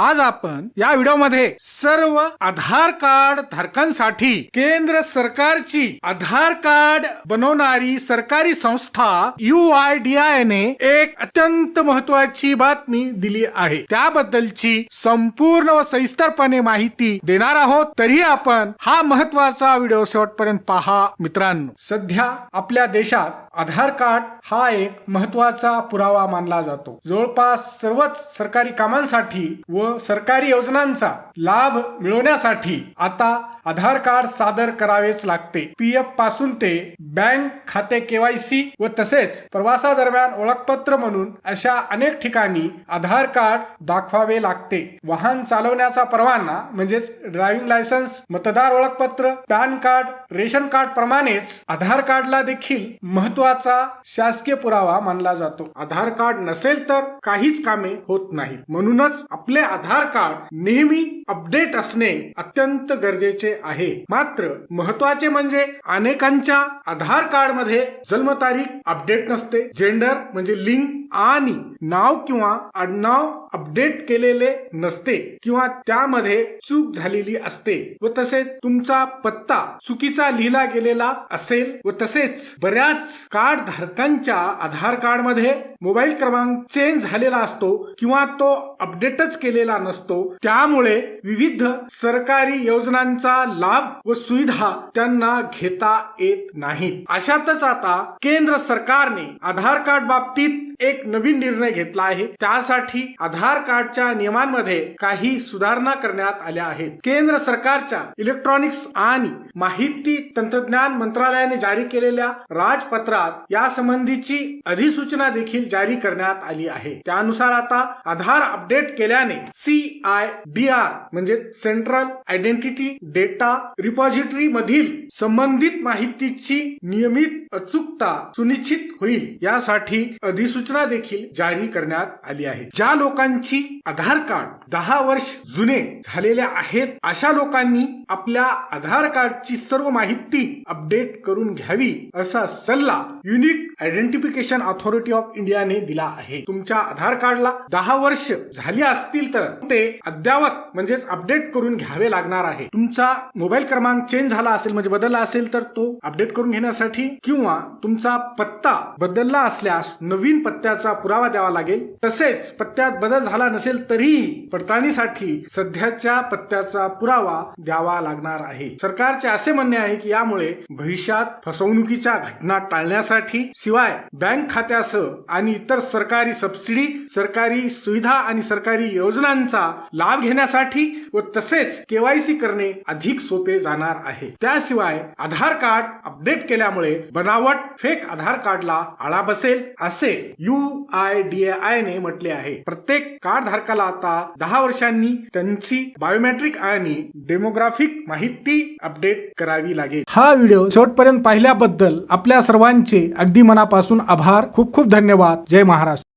आज आपण या व्हिडिओमध्ये सर्व आधार कार्ड धारकांसाठी केंद्र सरकारची आधार कार्ड बनवणारी सरकारी संस्था UIDAI ने एक अत्यंत महत्त्वाची बातमी दिली आहे। त्याबद्दलची संपूर्ण व सविस्तरपणे माहिती देणार आहोत। तरी आपण हा महत्त्वाचा व्हिडिओ शेवटपर्यंत पहा मित्रांनो। सध्या आपल्या देशात आधार कार्ड हा एक महत्त्वाचा पुरावा मानला जातो। जवळपास सर्वच सरकारी कामांसाठी व सरकारी योजनांचा लाभ मिळवण्यासाठी आता आधार कार्ड सादर करावेच लागते। PF पासून ते बँक खाते KYC व तसेच प्रवासादरम्यान ओळखपत्र म्हणून अशा अनेक ठिकाणी आधार कार्ड दाखवावे लागते। वाहन चालवण्याचा परवाना म्हणजेच ड्रायव्हिंग लायसन्स, मतदार ओळखपत्र, पॅन कार्ड, रेशन कार्ड प्रमाणेच आधार कार्डला देखील महत्त्वाचा शासकीय पुरावा मानला जातो। आधार कार्ड नसेल तर काहीच कामे होत नाही। म्हणूनच आपले आधार कार्ड नेहमी अपडेट असणे अत्यंत गरजेचे आहे। मात्र महत्त्वाचे म्हणजे अनेकांच्या आधार कार्ड मध्ये जन्मतारीख अपडेट नसते, जेंडर म्हणजे लिंग आणि नाव किंवा आडनाव अपडेट केलेले नसते किंवा त्यामध्ये चूक झालेली असते व तसेच तुमचा पत्ता चुकीचा लिहिला गेलेला असेल व तसेच बऱ्याच कार्ड धारकांच्या आधार कार्ड मध्ये मोबाईल क्रमांक चेंज झालेला असतो किंवा तो अपडेटच केलेला नसतो। त्यामुळे विविध सरकारी योजनांचा लाभ व सुविधा त्यांना घेता येत नाहीत। अशातच आता केंद्र सरकारने आधार कार्ड बाबतीत एक नवीन निर्णय घेतला आहे। त्यासाठी आधार कार्डच्या नियमांमध्ये काही सुधारणा करण्यात आल्या आहेत। केंद्र सरकारच्या इलेक्ट्रॉनिक्स आणि माहिती तंत्रज्ञान मंत्रालयाने जारी केलेल्या राजपत्रात या संबंधीची अधिसूचना देखील जारी करण्यात आली आहे। त्यानुसार आता आधार अपडेट केल्याने CIDR म्हणजे सेंट्रल आयडेंटिटी डेटा रिपॉझिटरी मधील संबंधित माहितीची नियमित अचूकता सुनिश्चित होईल यासाठी अधिसूचना देखील जारी करण्यात आली आहे। ज्या लोकांची आधार कार्ड 10 वर्ष जुने झालेले आहेत अशा लोकांनी आपल्या आधार कार्डची सर्व माहिती अपडेट करून घ्यावी असा सल्ला unique identification authority of India ने दिला आहे। तुमच्या आधार कार्डला 10 वर्ष झाली असतील तर ते अद्यावत म्हणजेच अपडेट करून घ्यावे लागणार आहे। तुमचा मोबाईल क्रमांक चेंज झाला असेल म्हणजे बदलला असेल तर तो अपडेट करून घेण्यासाठी किंवा तुमचा पत्ता बदलला असल्यास नवीन पत्त्याचा पुरावा द्यावा लागेल। तसेच पत्त्यात बदल झाला नसेल तरीही पडताळणीसाठी सध्याच्या पत्त्याचा पुरावा द्यावा लागणार आहे। सरकारचे असे म्हणणे आहे की यामुळे भविष्यात फसवणुकीच्या घटना टाळण्यासाठी शिवाय बँक खात्यासह आणि इतर सरकारी सबसिडी, सरकारी सुविधा आणि सरकारी योजनांचा लाभ घेण्यासाठी व तसेच KYC करणे अधिक सोपे जाणार आहे। त्याशिवाय आधार कार्ड अपडेट केल्यामुळे बनावट फेक आधार कार्डला आळा बसेल असे UIDAI ने म्हटले आहे। प्रत्येक कार्ड धारकाला आता 10 वर्षांनी त्यांची बायोमेट्रिक आणि डेमोग्राफिक माहिती अपडेट करावी लागेल। हा व्हिडिओ शेवटपर्यंत पाहिल्याबद्दल आपल्या सर्वांचे अगदी मनापासून आभार। खूप खूप धन्यवाद। जय महाराष्ट्र।